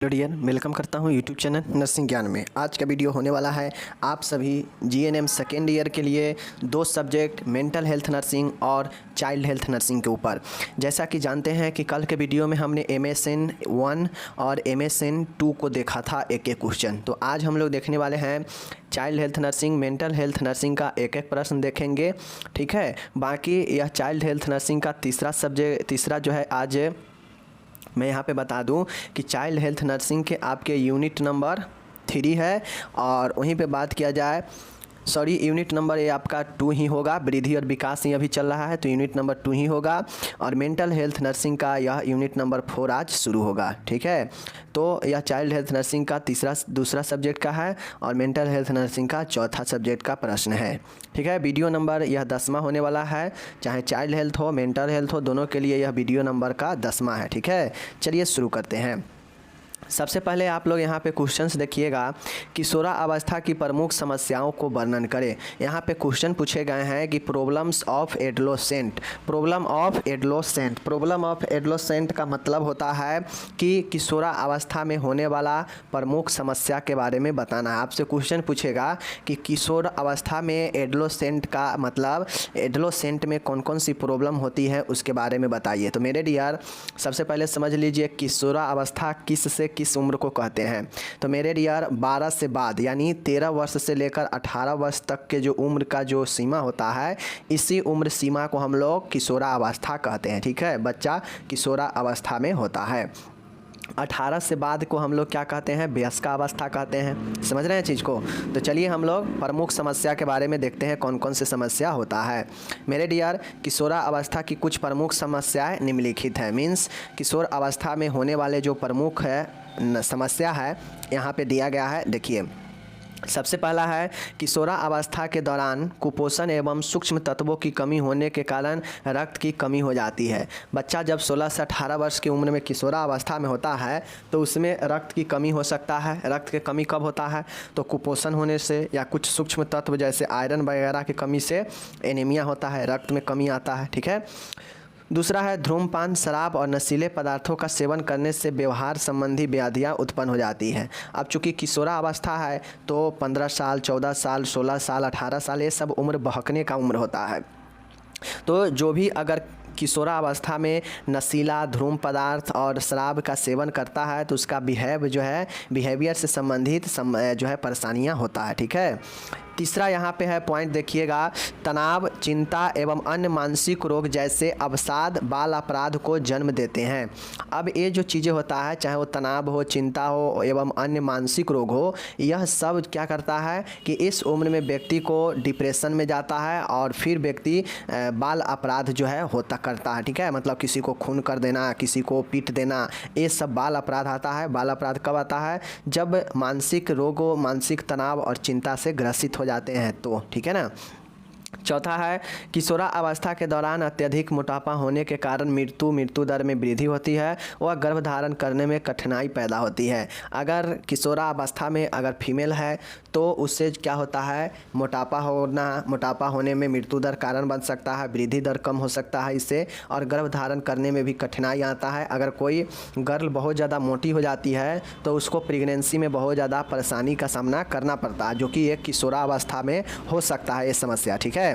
Hello dear, welcome करता हूं YouTube channel nursing ज्ञान में। आज का वीडियो होने वाला है आप सभी जीएनएम सेकेंड ईयर के लिए दो सब्जेक्ट मेंटल हेल्थ नर्सिंग और चाइल्ड हेल्थ नर्सिंग के ऊपर। जैसा कि जानते हैं कि कल के वीडियो में हमने MSN 1 और MSN 2 को देखा था एक एक क्वेश्चन। तो आज हम लोग देखने वाले हैं child health nursing, mental health nursing का एक एक प्रश्न देखेंगे, ठीक है। बाकी यह चाइल्ड हेल्थ नर्सिंग का तीसरा जो है आज मैं यहाँ पे बता दूं कि चाइल्ड हेल्थ नर्सिंग के आपके यूनिट नंबर 3 है। और वहीं पे बात किया जाए, यूनिट नंबर ये आपका 2 ही होगा। वृद्धि और विकास ही अभी चल रहा है तो यूनिट नंबर 2 ही होगा। और मेंटल हेल्थ नर्सिंग का यह यूनिट नंबर 4 आज शुरू होगा, ठीक है। तो यह चाइल्ड हेल्थ नर्सिंग का दूसरा सब्जेक्ट का है और मेंटल हेल्थ नर्सिंग का चौथा सब्जेक्ट का प्रश्न है, ठीक है। वीडियो नंबर यह 10वां होने वाला है, चाहे चाइल्ड हेल्थ हो मेंटल हेल्थ हो, दोनों के लिए यह वीडियो नंबर का 10वां है, ठीक है। चलिए शुरू करते हैं। सबसे पहले आप लोग यहाँ पे क्वेश्चंस देखिएगा। किशोरावस्था की प्रमुख समस्याओं को वर्णन करें। यहाँ पे क्वेश्चन पूछे गए हैं कि problems of adolescent. Problem of adolescent का मतलब होता है कि किशोरावस्था में होने वाला प्रमुख समस्या के बारे में बताना है। आपसे क्वेश्चन पूछेगा कि किशोर अवस्था में एडोलेसेंट का मतलब एडोलेसेंट में कौन कौन सी प्रॉब्लम होती है उसके बारे में बताइए। तो मेरे डियर सबसे पहले समझ लीजिए किशोरावस्था किस उम्र को कहते हैं। तो मेरे डियर 12 से बाद यानी 13 वर्ष से लेकर 18 वर्ष तक के जो उम्र का जो सीमा होता है, इसी उम्र सीमा को हम लोग किशोरावस्था कहते हैं, ठीक है। बच्चा किशोरावस्था में होता है। 18 से बाद को हम लोग क्या कहते हैं, वयस्कावस्था कहते हैं। समझ रहे हैं चीज़ को। तो चलिए हम लोग प्रमुख समस्या के बारे में देखते हैं कौन कौन से समस्या होता है। मेरे डियर किशोरावस्था की कुछ प्रमुख समस्याएं निम्नलिखित हैं। मीन्स किशोर अवस्था में होने वाले जो प्रमुख समस्या है यहाँ पे दिया गया है। देखिए सबसे पहला है किशोरावस्था के दौरान कुपोषण एवं सूक्ष्म तत्वों की कमी होने के कारण रक्त की कमी हो जाती है। बच्चा जब 16 से 18 वर्ष की उम्र में किशोरावस्था में होता है तो उसमें रक्त की कमी हो सकता है। रक्त की कमी कब होता है, तो कुपोषण होने से या कुछ सूक्ष्म तत्व जैसे आयरन वगैरह की कमी से एनीमिया होता है, रक्त में कमी आता है, ठीक है। दूसरा है धूम्रपान, शराब और नशीले पदार्थों का सेवन करने से व्यवहार संबंधी व्याधियाँ उत्पन्न हो जाती हैं। अब चूँकि किशोरावस्था है तो 15 साल, 14 साल, 16 साल, 18 साल ये सब उम्र बहकने का उम्र होता है। तो जो भी अगर किशोरावस्था में नशीला, धूम्र पदार्थ और शराब का सेवन करता है तो उसका बिहेवियर से संबंधित जो है परेशानियाँ होता है, ठीक है। तीसरा यहाँ पे है पॉइंट देखिएगा, तनाव, चिंता एवं अन्य मानसिक रोग जैसे अवसाद बाल अपराध को जन्म देते हैं। अब ये जो चीज़ें होता है, चाहे वो तनाव हो, चिंता हो एवं अन्य मानसिक रोग हो, यह सब क्या करता है कि इस उम्र में व्यक्ति को डिप्रेशन में जाता है और फिर व्यक्ति बाल अपराध जो है होता करता है, ठीक है। मतलब किसी को खून कर देना, किसी को पीट देना, ये सब बाल अपराध आता है। बाल अपराध कब आता है, जब मानसिक रोगों, मानसिक तनाव और चिंता से ग्रसित हो जाते हैं तो, ठीक है ना। चौथा है किशोरावस्था के दौरान अत्यधिक मोटापा होने के कारण मृत्यु दर में वृद्धि होती है व गर्भधारण करने में कठिनाई पैदा होती है। अगर किशोरावस्था में अगर फीमेल है तो उससे क्या होता है, मोटापा होने में मृत्यु दर कारण बन सकता है, वृद्धि दर कम हो सकता है इससे, और गर्भधारण करने में भी कठिनाई आता है। अगर कोई गर्ल बहुत ज़्यादा मोटी हो जाती है तो उसको प्रेगनेंसी में बहुत ज़्यादा परेशानी का सामना करना पड़ता है, जो कि एक किशोरावस्था में हो सकता है ये समस्या, ठीक है।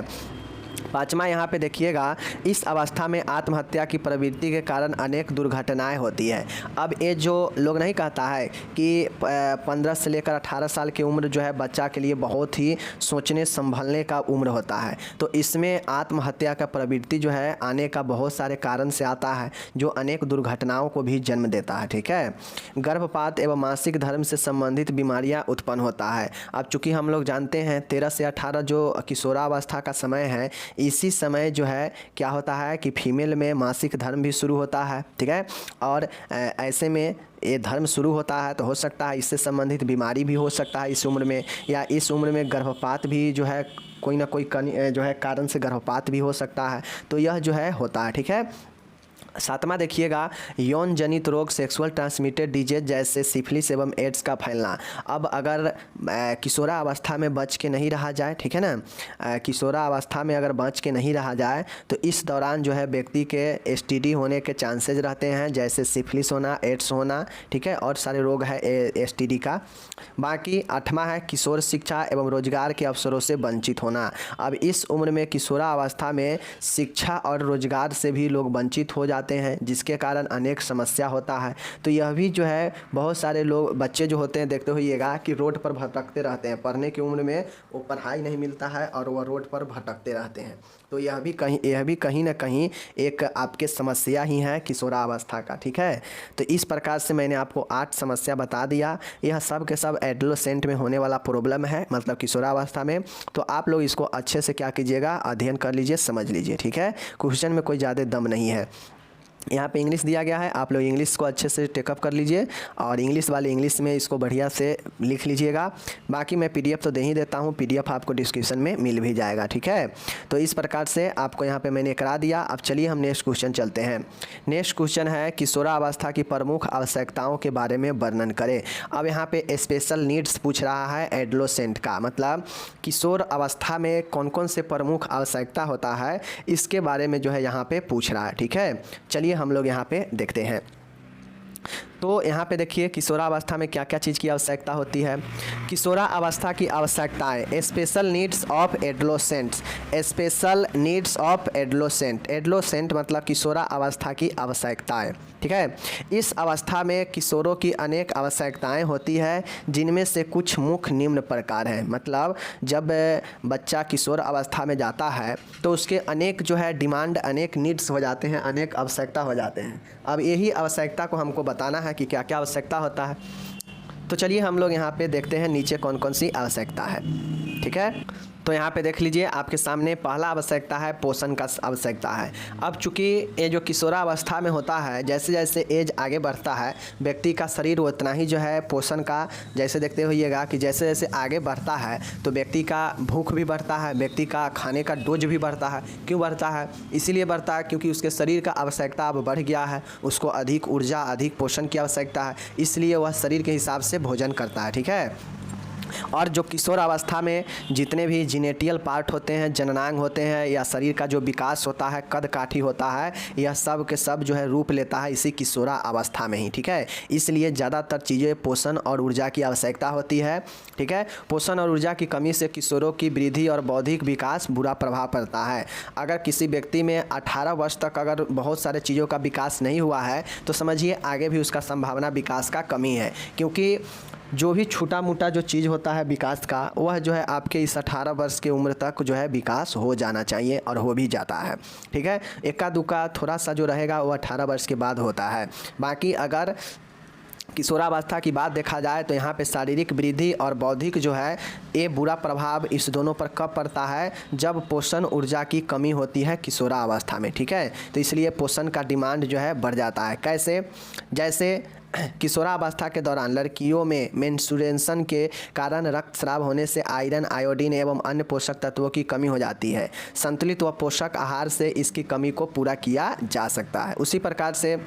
पाँचवा यहाँ पे देखिएगा, इस अवस्था में आत्महत्या की प्रवृत्ति के कारण अनेक दुर्घटनाएं होती है। अब ये जो लोग नहीं कहता है कि 15 से लेकर 18 साल की उम्र जो है बच्चा के लिए बहुत ही सोचने संभलने का उम्र होता है, तो इसमें आत्महत्या का प्रवृत्ति जो है आने का बहुत सारे कारण से आता है, जो अनेक दुर्घटनाओं को भी जन्म देता है, ठीक है। गर्भपात एवं मासिक धर्म से संबंधित बीमारियाँ उत्पन्न होता है। अब चूँकि हम लोग जानते हैं 13 से 18 जो किशोरावस्था का समय है, इसी समय जो है क्या होता है कि फीमेल में मासिक धर्म भी शुरू होता है, ठीक है। और ऐसे में ये धर्म शुरू होता है तो हो सकता है इससे संबंधित बीमारी भी हो सकता है इस उम्र में, या इस उम्र में गर्भपात भी जो है कोई ना कोई जो है कारण से गर्भपात भी हो सकता है। तो यह जो है होता है, ठीक है। सातवां देखिएगा, यौन जनित रोग सेक्सुअल ट्रांसमिटेड डिजीज जैसे सिफिलिस एवं एड्स का फैलना। अब अगर किशोरावस्था में बच के नहीं रहा जाए, ठीक है ना, किशोरावस्था में अगर बच के नहीं रहा जाए तो इस दौरान जो है व्यक्ति के एसटीडी होने के चांसेज रहते हैं, जैसे सिफिलिस होना, एड्स होना, ठीक है, और सारे रोग है एसटीडी का। बाकी आठवां है किशोर शिक्षा एवं रोजगार के अवसरों से वंचित होना। अब इस उम्र में किशोरावस्था में शिक्षा और रोजगार से भी लोग वंचित हो जाते हैं, जिसके कारण अनेक समस्या होता है। तो यह भी जो है बहुत सारे लोग बच्चे जो होते हैं, देखते होइएगा कि रोड पर भटकते रहते हैं, पढ़ने की उम्र में वो पढ़ाई नहीं मिलता है और वह रोड पर भटकते रहते हैं। तो यह भी कहीं ना कहीं एक आपके समस्या ही है किशोरावस्था का, ठीक है। तो इस प्रकार से मैंने आपको 8 समस्या बता दिया। यह सब के सब एडोलेसेंट में होने वाला प्रॉब्लम है, मतलब किशोरावस्था में। तो आप लोग इसको अच्छे से क्या कीजिएगा, अध्ययन कर लीजिए, समझ लीजिए, ठीक है। क्वेश्चन में कोई ज़्यादा दम नहीं है। यहाँ पे इंग्लिश दिया गया है, आप लोग इंग्लिश को अच्छे से टेकअप कर लीजिए और इंग्लिश वाले इंग्लिश में इसको बढ़िया से लिख लीजिएगा। बाकी मैं पीडीएफ तो दे ही देता हूँ, पीडीएफ आपको डिस्क्रिप्शन में मिल भी जाएगा, ठीक है। तो इस प्रकार से आपको यहाँ पे मैंने करा दिया। अब चलिए हम नेक्स्ट क्वेश्चन चलते हैं। नेक्स्ट क्वेश्चन है किशोरावस्था की प्रमुख आवश्यकताओं के बारे में वर्णन करें। अब यहाँ पे स्पेशल नीड्स पूछ रहा है एडोलेसेंट का, मतलब किशोर अवस्था में कौन कौन से प्रमुख आवश्यकता होता है, इसके बारे में जो है यहाँ पे पूछ रहा है, ठीक है। चलिए हम लोग यहाँ पे देखते हैं। तो यहाँ पे देखिए किशोरावस्था में क्या क्या चीज़ की आवश्यकता होती है। किशोरावस्था की आवश्यकताएं, special needs of adolescents, special needs of adolescent, adolescent मतलब किशोरावस्था की आवश्यकताएं, ठीक है। इस अवस्था में किशोरों की अनेक आवश्यकताएं होती है, जिनमें से कुछ मुख्य निम्न प्रकार हैं। मतलब जब बच्चा किशोर अवस्था में जाता है तो उसके अनेक जो है डिमांड, अनेक नीड्स हो जाते हैं, अनेक आवश्यकता हो जाते हैं। अब यही आवश्यकता को हमको बताना है कि क्या क्या आवश्यकता होता है। तो चलिए हम लोग यहाँ पे देखते हैं नीचे कौन कौन सी आवश्यकता है, ठीक है। तो यहाँ पे देख लीजिए आपके सामने पहला आवश्यकता है पोषण का आवश्यकता है। अब चूँकि ये जो किशोरावस्था में होता है, जैसे जैसे एज आगे बढ़ता है व्यक्ति का शरीर उतना ही जो है पोषण का, जैसे देखते होइएगा कि जैसे जैसे आगे बढ़ता है तो व्यक्ति का भूख भी बढ़ता है, व्यक्ति का खाने का डोज भी बढ़ता है। क्यों बढ़ता है? इसीलिए बढ़ता है क्योंकि उसके शरीर का आवश्यकता अब बढ़ गया है, उसको अधिक ऊर्जा, अधिक पोषण की आवश्यकता है, इसलिए वह शरीर के हिसाब से भोजन करता है, ठीक है। और जो किशोर अवस्था में जितने भी जीनेटियल पार्ट होते हैं, जननांग होते हैं, या शरीर का जो विकास होता है, कद काठी होता है, यह सब के सब जो है रूप लेता है इसी किशोरा अवस्था में ही, ठीक है। इसलिए ज़्यादातर चीज़ें पोषण और ऊर्जा की आवश्यकता होती है, ठीक है। पोषण और ऊर्जा की कमी से किशोरों की वृद्धि और बौद्धिक विकास बुरा प्रभाव पड़ता है। अगर किसी व्यक्ति में 18 वर्ष तक अगर बहुत सारे चीज़ों का विकास नहीं हुआ है तो समझिए आगे भी उसका संभावना विकास का कमी है, क्योंकि जो भी छोटा मोटा जो चीज़ होता है विकास का, वह जो है आपके इस 18 वर्ष की उम्र तक जो है विकास हो जाना चाहिए और हो भी जाता है, ठीक है। इक्का दुक्का थोड़ा सा जो रहेगा वो 18 वर्ष के बाद होता है। बाकी अगर किशोरावस्था की बात देखा जाए तो यहाँ पे शारीरिक वृद्धि और बौद्धिक जो है ये बुरा प्रभाव इस दोनों पर कब पड़ता है, जब पोषण ऊर्जा की कमी होती है किशोरावस्था में, ठीक है। तो इसलिए पोषण का डिमांड जो है बढ़ जाता है। कैसे? जैसे किशोरावस्था के दौरान लड़कियों में मेंस्ट्रुएशन के कारण रक्तस्राव होने से आयरन, आयोडीन एवं अन्य पोषक तत्वों की कमी हो जाती है। संतुलित व पोषक आहार से इसकी कमी को पूरा किया जा सकता है। उसी प्रकार से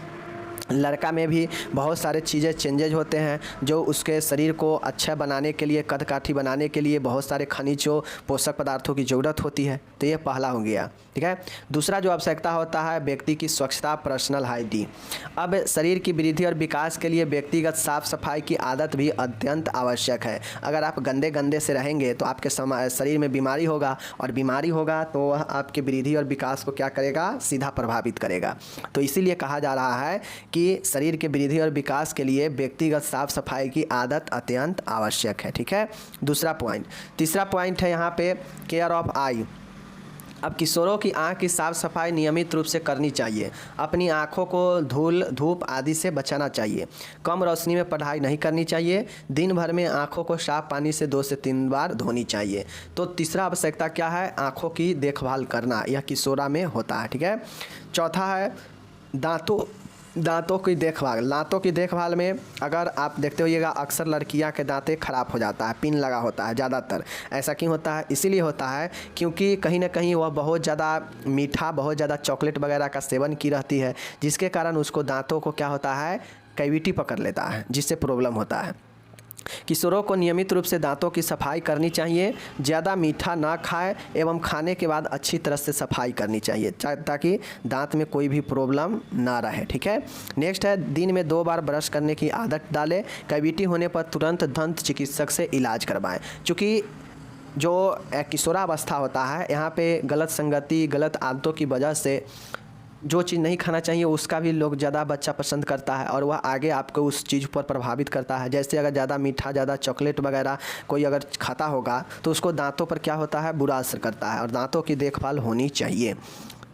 लड़का में भी बहुत सारे चीज़ें चेंजेज होते हैं जो उसके शरीर को अच्छा बनाने के लिए, कद काठी बनाने के लिए बहुत सारे खनिजों, पोषक पदार्थों की ज़रूरत होती है। तो ये पहला हो गया, ठीक है। दूसरा जो आवश्यकता होता है व्यक्ति की स्वच्छता, पर्सनल हाइजीन। अब शरीर की वृद्धि और विकास के लिए व्यक्तिगत साफ सफाई की आदत भी अत्यंत आवश्यक है। अगर आप गंदे गंदे से रहेंगे तो आपके शरीर में बीमारी होगा, और बीमारी होगा तो वह आपके वृद्धि और विकास को क्या करेगा? सीधा प्रभावित करेगा। तो इसीलिए कहा जा रहा है कि शरीर के वृद्धि और विकास के लिए व्यक्तिगत साफ सफाई की आदत अत्यंत आवश्यक है, ठीक है। दूसरा पॉइंट। तीसरा पॉइंट है यहाँ पे केयर ऑफ आई। अब किशोरों की आँख की साफ़ सफाई नियमित रूप से करनी चाहिए। अपनी आँखों को धूल, धूप आदि से बचाना चाहिए। कम रोशनी में पढ़ाई नहीं करनी चाहिए। दिन भर में आँखों को साफ पानी से 2 से 3 बार धोनी चाहिए। तो तीसरा आवश्यकता क्या है? आँखों की देखभाल करना, यह किशोरा में होता है, ठीक है। चौथा है दांतों की देखभाल में अगर आप देखते होइएगा अक्सर लड़कियां के दांतें ख़राब हो जाता है, पिन लगा होता है ज़्यादातर। ऐसा क्यों होता है? इसीलिए होता है क्योंकि कहीं ना कहीं वह बहुत ज़्यादा मीठा, बहुत ज़्यादा चॉकलेट वगैरह का सेवन की रहती है, जिसके कारण उसको दांतों को क्या होता है, कैविटी पकड़ लेता है, जिससे प्रॉब्लम होता है। किशोरों को नियमित रूप से दांतों की सफाई करनी चाहिए, ज़्यादा मीठा ना खाएं एवं खाने के बाद अच्छी तरह से सफाई करनी चाहिए ताकि दांत में कोई भी प्रॉब्लम ना रहे। ठीक है। नेक्स्ट है, दिन में 2 बार ब्रश करने की आदत डालें। कैविटी होने पर तुरंत दंत चिकित्सक से इलाज करवाएं। चूँकि जो किशोरावस्था होता है, यहाँ पे गलत संगति, गलत आदतों की वजह से जो चीज़ नहीं खाना चाहिए उसका भी लोग ज़्यादा बच्चा पसंद करता है और वह आगे आपको उस चीज़ पर प्रभावित करता है। जैसे अगर ज़्यादा मीठा, ज़्यादा चॉकलेट वगैरह कोई अगर खाता होगा तो उसको दांतों पर क्या होता है, बुरा असर करता है और दांतों की देखभाल होनी चाहिए।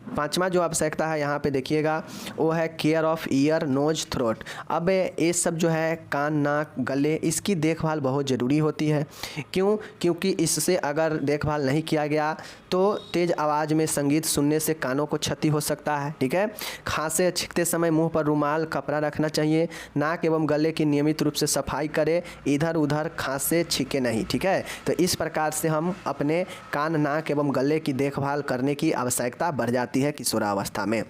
5वां जो आवश्यकता है यहाँ पे देखिएगा, वो है care of ear, nose, throat. अब ये सब जो है कान, नाक, गले, इसकी देखभाल बहुत ज़रूरी होती है। क्यों? क्योंकि इससे अगर देखभाल नहीं किया गया तो तेज़ आवाज़ में संगीत सुनने से कानों को क्षति हो सकता है। ठीक है। खांसते छींकते समय मुंह पर रुमाल, कपड़ा रखना चाहिए। नाक एवं गले की नियमित रूप से सफाई करें, इधर उधर खांसे छींके नहीं। ठीक है। तो इस प्रकार से हम अपने कान, नाक एवं गले की देखभाल करने की आवश्यकता बढ़ जाती है किशोरावस्था में।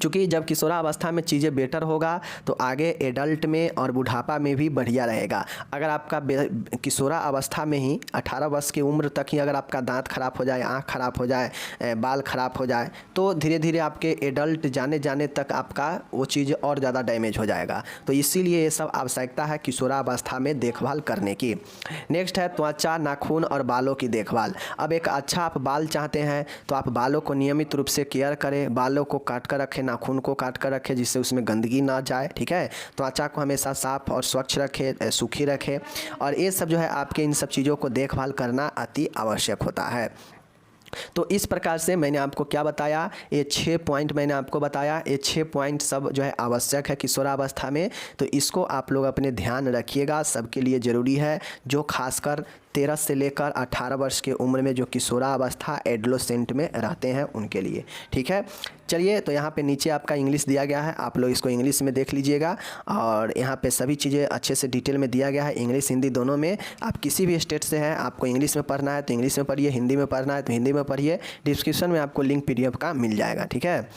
चूँकि जब किशोरावस्था में चीज़ें बेटर होगा तो आगे एडल्ट में और बुढ़ापा में भी बढ़िया रहेगा। अगर आपका किशोरावस्था में ही 18 वर्ष की उम्र तक ही अगर आपका दांत खराब हो जाए, आँख खराब हो जाए, बाल खराब हो जाए तो धीरे धीरे आपके एडल्ट जाने तक आपका वो चीज़ और ज़्यादा डैमेज हो जाएगा। तो इसीलिए ये सब आवश्यकता है किशोरावस्था में देखभाल करने की। नेक्स्ट है त्वचा, नाखून और बालों की देखभाल। अब एक अच्छा आप बाल चाहते हैं तो आप बालों को नियमित रूप से केयर करें, बालों को काट कर रखें, नाखून को काट कर रखें जिससे उसमें गंदगी ना जाए। ठीक है। त्वचा को हमेशा साफ और स्वच्छ रखें, सूखी रखें और ये सब जो है आपके इन सब चीज़ों को देखभाल करना अति आवश्यक होता है। तो इस प्रकार से मैंने आपको क्या बताया, ये 6 पॉइंट मैंने आपको बताया। ये 6 पॉइंट सब जो है आवश्यक है किशोरावस्था में, तो इसको आप लोग अपने ध्यान रखिएगा, सबके लिए ज़रूरी है। जो खासकर 13 से लेकर 18 वर्ष की उम्र में जो किशोरावस्था एडोलेसेंट में रहते हैं उनके लिए। ठीक है। चलिए, तो यहाँ पे नीचे आपका इंग्लिश दिया गया है, आप लोग इसको इंग्लिश में देख लीजिएगा और यहाँ पे सभी चीज़ें अच्छे से डिटेल में दिया गया है, इंग्लिश हिंदी दोनों में। आप किसी भी स्टेट से हैं, आपको इंग्लिश में पढ़ना है तो इंग्लिश में पढ़िए, हिंदी में पढ़ना है तो हिंदी में पढ़िए। डिस्क्रिप्शन में आपको लिंक PDF का मिल जाएगा। ठीक है।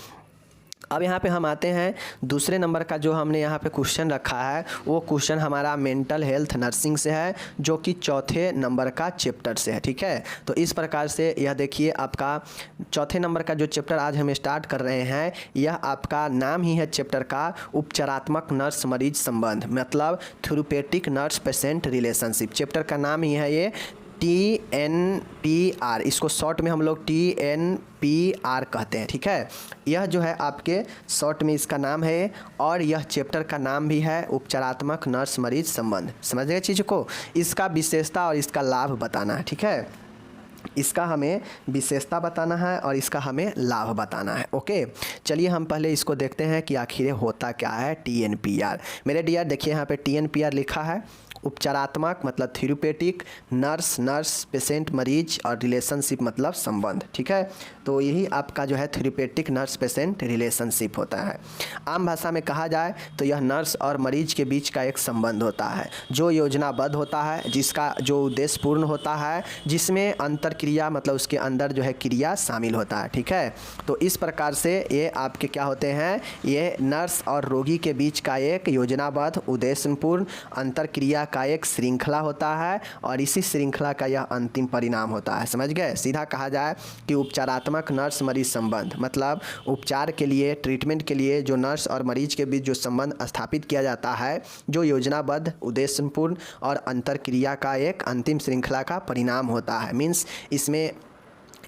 अब यहाँ पे हम आते हैं दूसरे नंबर का जो हमने यहाँ पे क्वेश्चन रखा है, वो क्वेश्चन हमारा मेंटल हेल्थ नर्सिंग से है, जो कि 4थे नंबर का चैप्टर से है। ठीक है। तो इस प्रकार से यह देखिए, आपका 4थे नंबर का जो चैप्टर आज हम स्टार्ट कर रहे हैं, यह आपका नाम ही है चैप्टर का, उपचारात्मक नर्स मरीज संबंध, मतलब therapeutic nurse patient relationship. Chapter का नाम ही है ये TNPR, इसको शॉर्ट में हम लोग TNPR कहते हैं। ठीक है। यह जो है आपके शॉर्ट में इसका नाम है और यह चैप्टर का नाम भी है उपचारात्मक नर्स मरीज संबंध। समझ गए चीज़ को? इसका विशेषता और इसका लाभ बताना है। ठीक है। इसका हमें विशेषता बताना है और इसका हमें लाभ बताना है। ओके, चलिए हम पहले इसको देखते हैं कि आखिर होता क्या है TNPR। मेरे डियर देखिए, यहाँ पे TNPR लिखा है, उपचारात्मक मतलब थेरेप्यूटिक, नर्स पेशेंट मरीज और रिलेशनशिप मतलब संबंध। ठीक है। तो यही आपका जो है थेरेप्यूटिक नर्स पेशेंट रिलेशनशिप होता है। आम भाषा में कहा जाए तो यह नर्स और मरीज के बीच का एक संबंध होता है जो योजनाबद्ध होता है, जिसका जो उद्देश्यपूर्ण होता है, जिसमें अंतर क्रिया मतलब उसके अंदर जो है क्रिया शामिल होता है। ठीक है। तो इस प्रकार से ये आपके क्या होते हैं, ये नर्स और रोगी के बीच का एक योजनाबद्ध उद्देश्यपूर्ण अंतर क्रिया का एक श्रृंखला होता है और इसी श्रृंखला का यह अंतिम परिणाम होता है। समझ गए? सीधा कहा जाए कि उपचारात्मक नर्स मरीज संबंध मतलब उपचार के लिए, ट्रीटमेंट के लिए जो नर्स और मरीज के बीच जो संबंध स्थापित किया जाता है, जो योजनाबद्ध उद्देश्यपूर्ण और अंतर क्रिया का एक अंतिम श्रृंखला का परिणाम होता है। मीन्स इसमें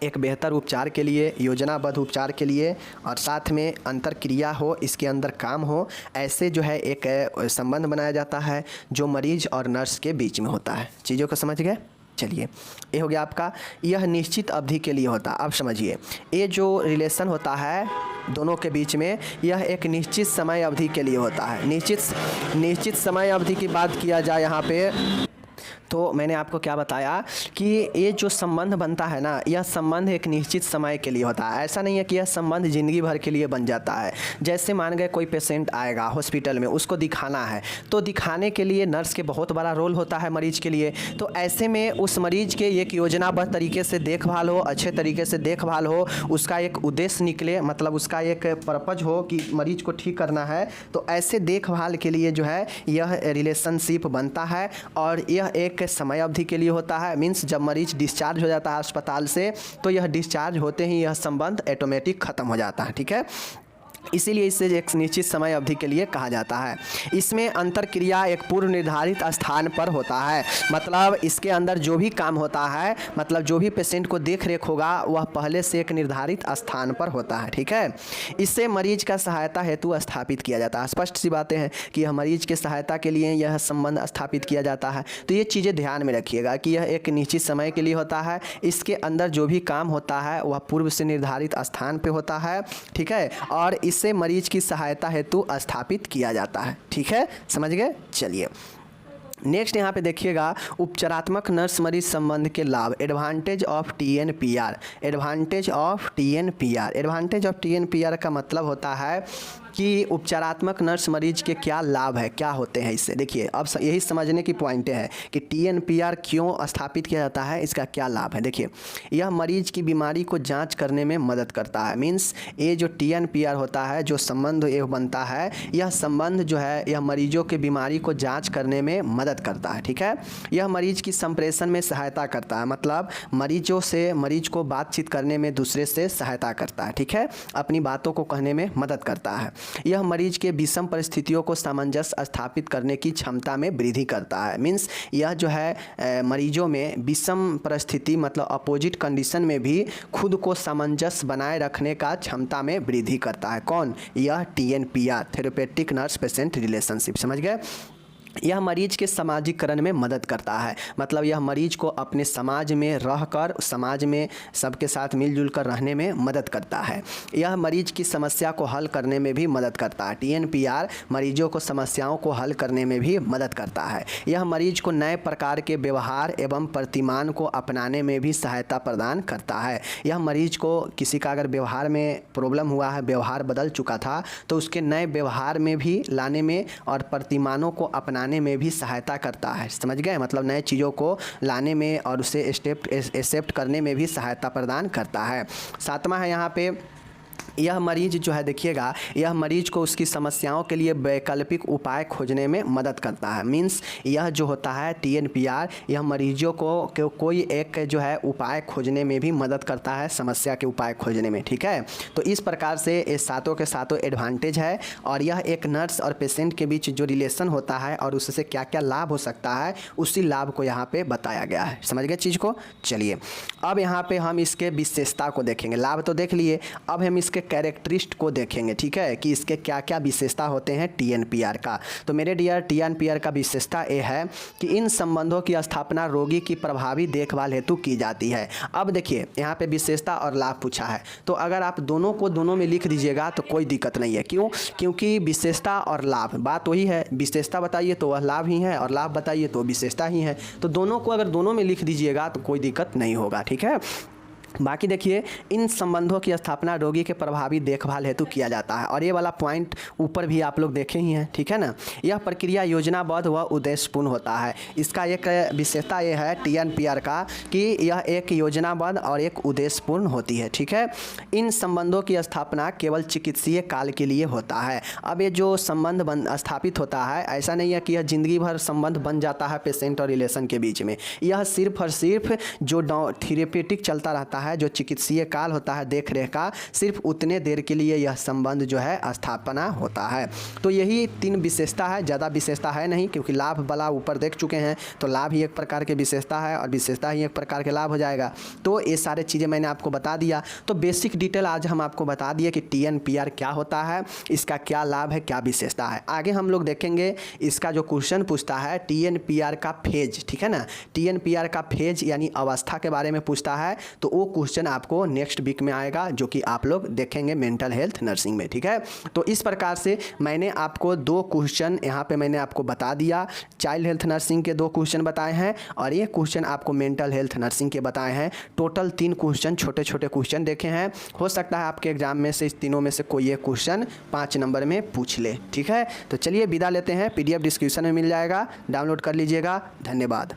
एक बेहतर उपचार के लिए, योजनाबद्ध उपचार के लिए और साथ में अंतर क्रिया हो, इसके अंदर काम हो, ऐसे जो है एक संबंध बनाया जाता है जो मरीज और नर्स के बीच में होता है। चीज़ों को समझ गए? चलिए, ये हो गया आपका, यह निश्चित अवधि के लिए होता है। अब समझिए, ये जो रिलेशन होता है दोनों के बीच में, यह एक निश्चित समय अवधि के लिए होता है। निश्चित समय अवधि की बात किया जाए यहाँ पे तो मैंने आपको क्या बताया कि ये जो संबंध बनता है ना, यह संबंध एक निश्चित समय के लिए होता है। ऐसा नहीं है कि यह संबंध ज़िंदगी भर के लिए बन जाता है। जैसे मान गए कोई पेशेंट आएगा हॉस्पिटल में, उसको दिखाना है, तो दिखाने के लिए नर्स के बहुत बड़ा रोल होता है मरीज़ के लिए। तो ऐसे में उस मरीज़ के एक योजनाबद्ध तरीके से देखभाल हो, अच्छे तरीके से देखभाल हो, उसका एक उद्देश्य निकले, मतलब उसका एक पर्पज हो कि मरीज़ को ठीक करना है। तो ऐसे देखभाल के लिए जो है यह रिलेशनशिप बनता है और यह एक समय अवधि के लिए होता है। मीन्स जब मरीज डिस्चार्ज हो जाता है अस्पताल से, तो यह डिस्चार्ज होते ही यह संबंध ऑटोमेटिक ख़त्म हो जाता है। ठीक है, इसीलिए इसे एक निश्चित समय अवधि के लिए कहा जाता है। इसमें अंतरक्रिया एक पूर्व निर्धारित स्थान पर होता है, मतलब इसके अंदर जो भी काम होता है, मतलब जो भी पेशेंट को देख रेख होगा वह पहले से एक निर्धारित स्थान पर होता है। ठीक है, इससे मरीज का सहायता हेतु स्थापित किया जाता है। स्पष्ट सी बातें हैं कि यह मरीज के सहायता के लिए यह संबंध स्थापित किया जाता है। तो ये चीज़ें ध्यान में रखिएगा कि यह एक निश्चित समय के लिए होता है। इसके अंदर जो भी काम होता है वह पूर्व से निर्धारित स्थान पर होता है। ठीक है, और इससे मरीज की सहायता हेतु स्थापित किया जाता है। ठीक है, समझ गए? चलिए नेक्स्ट यहाँ पे देखिएगा, उपचारात्मक नर्स मरीज संबंध के लाभ। Advantage of TNPR। Advantage of TNPR। Advantage of TNPR का मतलब होता है कि उपचारात्मक नर्स मरीज के क्या लाभ है, क्या होते हैं इससे। देखिए अब यही समझने की पॉइंटें हैं कि TNPR क्यों स्थापित किया जाता है, इसका क्या लाभ है। देखिए यह मरीज की बीमारी को जांच करने में मदद करता है। मीन्स ये जो TNPR होता है, जो संबंध ये बनता है, यह संबंध जो है यह मरीजों के बीमारी को जाँच करने में मदद करता है। ठीक है, यह मरीज की संप्रेषण में सहायता करता है, मतलब मरीजों से मरीज को बातचीत करने में दूसरे से सहायता करता है। ठीक है, अपनी बातों को कहने में मदद करता है। यह मरीज के विषम परिस्थितियों को सामंजस्य स्थापित करने की क्षमता में वृद्धि करता है। मीन्स यह जो है मरीजों में विषम परिस्थिति मतलब अपोजिट कंडीशन में भी खुद को सामंजस्य बनाए रखने का क्षमता में वृद्धि करता है। कौन? यह TNPR, therapeutic nurse patient relationship. समझ गए? यह मरीज के सामाजिकरण में मदद करता है, मतलब यह मरीज को अपने समाज में रहकर समाज में सबके साथ मिलजुल कर रहने में मदद करता है। यह मरीज की समस्या को हल करने में भी मदद करता है। TNPR मरीजों को समस्याओं को हल करने में भी मदद करता है। यह मरीज को नए प्रकार के व्यवहार एवं प्रतिमान को अपनाने में भी सहायता प्रदान करता है। यह मरीज को किसी का अगर व्यवहार में प्रॉब्लम हुआ है, व्यवहार बदल चुका था, तो उसके नए व्यवहार में भी लाने में और प्रतिमानों को अपनाने में भी सहायता करता है। समझ गए? मतलब नए चीज़ों को लाने में और उसे एक्सेप्ट करने में भी सहायता प्रदान करता है। सातवां है यहाँ पे, यह मरीज जो है देखिएगा, यह मरीज को उसकी समस्याओं के लिए वैकल्पिक उपाय खोजने में मदद करता है। मीन्स यह जो होता है TNPR, यह मरीजों को कोई एक जो है उपाय खोजने में भी मदद करता है, समस्या के उपाय खोजने में। ठीक है, तो इस प्रकार से ये सातों के सातों एडवांटेज है और यह एक नर्स और पेशेंट के बीच जो रिलेशन होता है और उससे क्या क्या लाभ हो सकता है, उसी लाभ को यहाँ पे बताया गया है। समझ गए चीज़ को? चलिए अब यहाँ पे हम इसके विशेषता को देखेंगे। लाभ तो देख लिए, अब हम इसके कैरेक्टरिस्ट को देखेंगे। ठीक है, कि इसके क्या क्या विशेषता होते हैं TNPR का। तो मेरे डियर TNPR का विशेषता ये है कि इन संबंधों की स्थापना रोगी की प्रभावी देखभाल हेतु की जाती है। अब देखिए यहाँ पे विशेषता और लाभ पूछा है, तो अगर आप दोनों को दोनों में लिख दीजिएगा तो कोई दिक्कत नहीं है। क्यों? क्योंकि विशेषता और लाभ बात वही है। विशेषता बताइए तो वह लाभ ही है और लाभ बताइए तो विशेषता ही है। तो दोनों को अगर दोनों में लिख दीजिएगा तो कोई दिक्कत नहीं होगा। ठीक है, बाकी देखिए इन संबंधों की स्थापना रोगी के प्रभावी देखभाल हेतु किया जाता है और ये वाला पॉइंट ऊपर भी आप लोग देखे ही हैं। ठीक है ना, यह प्रक्रिया योजनाबद्ध व उद्देश्यपूर्ण होता है। इसका एक विशेषता ये है TNPR का कि यह एक योजनाबद्ध और एक उद्देश्यपूर्ण होती है। ठीक है, इन संबंधों की स्थापना केवल चिकित्सीय काल के लिए होता है। अब ये जो संबंध स्थापित होता है, ऐसा नहीं है कि यह जिंदगी भर संबंध बन जाता है पेशेंट और रिलेशन के बीच में। यह सिर्फ और सिर्फ जो थेरेपेटिक चलता रहता है, जो चिकित्सीय काल होता है देख रेख का, सिर्फ उतने देर के लिए यह संबंध जो है स्थापना होता है। तो यही 3 विशेषता है, ज़्यादा विशेषता है नहीं, क्योंकि लाभ वाला ऊपर देख चुके हैं। तो लाभ ही एक प्रकार के विशेषता है और विशेषता ही एक प्रकार के लाभ हो जाएगा। तो ये सारे चीज़ें मैंने आपको बता दिया। तो बेसिक डिटेल आज हम आपको बता दिए कि TNPR क्या होता है, इसका क्या लाभ है, क्या विशेषता है। आगे हम लोग देखेंगे इसका जो क्वेश्चन पूछता है TNPR का फेज। ठीक है ना, TNPR का फेज यानी अवस्था के बारे में पूछता है, तो वो क्वेश्चन आपको नेक्स्ट वीक में आएगा जो कि आप लोग देखेंगे मेंटल हेल्थ नर्सिंग में, ठीक है। तो इस प्रकार से मैंने आपको 2 क्वेश्चन यहाँ पे मैंने आपको बता दिया। चाइल्ड हेल्थ नर्सिंग के 2 क्वेश्चन बताए हैं और ये क्वेश्चन आपको मेंटल हेल्थ नर्सिंग के बताए हैं। टोटल 3 क्वेश्चन, छोटे छोटे क्वेश्चन देखे हैं। हो सकता है आपके एग्जाम में से इस तीनों में से कोई एक क्वेश्चन 5 नंबर में पूछ ले, ठीक है। तो चलिए विदा लेते हैं, PDF डिस्क्रिप्शन में मिल जाएगा, डाउनलोड कर लीजिएगा। धन्यवाद।